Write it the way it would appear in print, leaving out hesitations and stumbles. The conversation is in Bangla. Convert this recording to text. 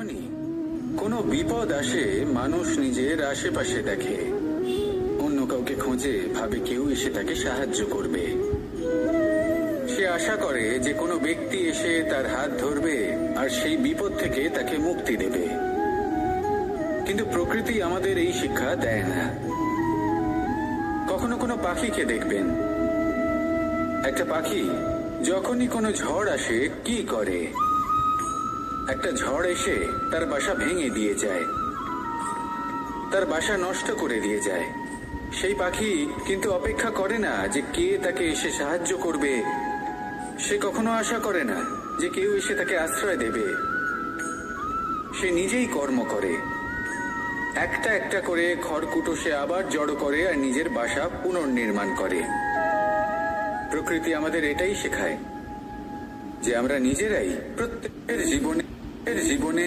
যখনই কোনো বিপদ আসে মানুষ নিজের আশেপাশে দেখে, অন্য কাউকে খোঁজে, ভাবে কেউ এসে তাকে সাহায্য করবে। সে আশা করে যে কোনো ব্যক্তি এসে তার হাত ধরবে আর সেই বিপদ থেকে তাকে মুক্তি দেবে। কিন্তু প্রকৃতি আমাদের এই শিক্ষা দেয় না। কখনো কোনো পাখিকে দেখবেন, একটা পাখি যখনই কোনো ঝড় আসে কি করে? একটা ঝড় এসে তার বাসা ভেঙে দিয়ে যায়, তার বাসা নষ্ট করে দিয়ে যায়। সেই পাখি কিন্তু অপেক্ষা করে না যে কে তাকে এসে সাহায্য করবে। সে কখনো আশা করে না যে কেউ এসে তাকে আশ্রয় দেবে। সে নিজেই কর্ম করে, একটা একটা করে খড়কুটো সে আবার জড়ো করে আর নিজের বাসা পুনর্নির্মাণ করে। প্রকৃতি আমাদের এটাই শেখায় যে আমরা নিজেরাই প্রত্যেকের জীবনে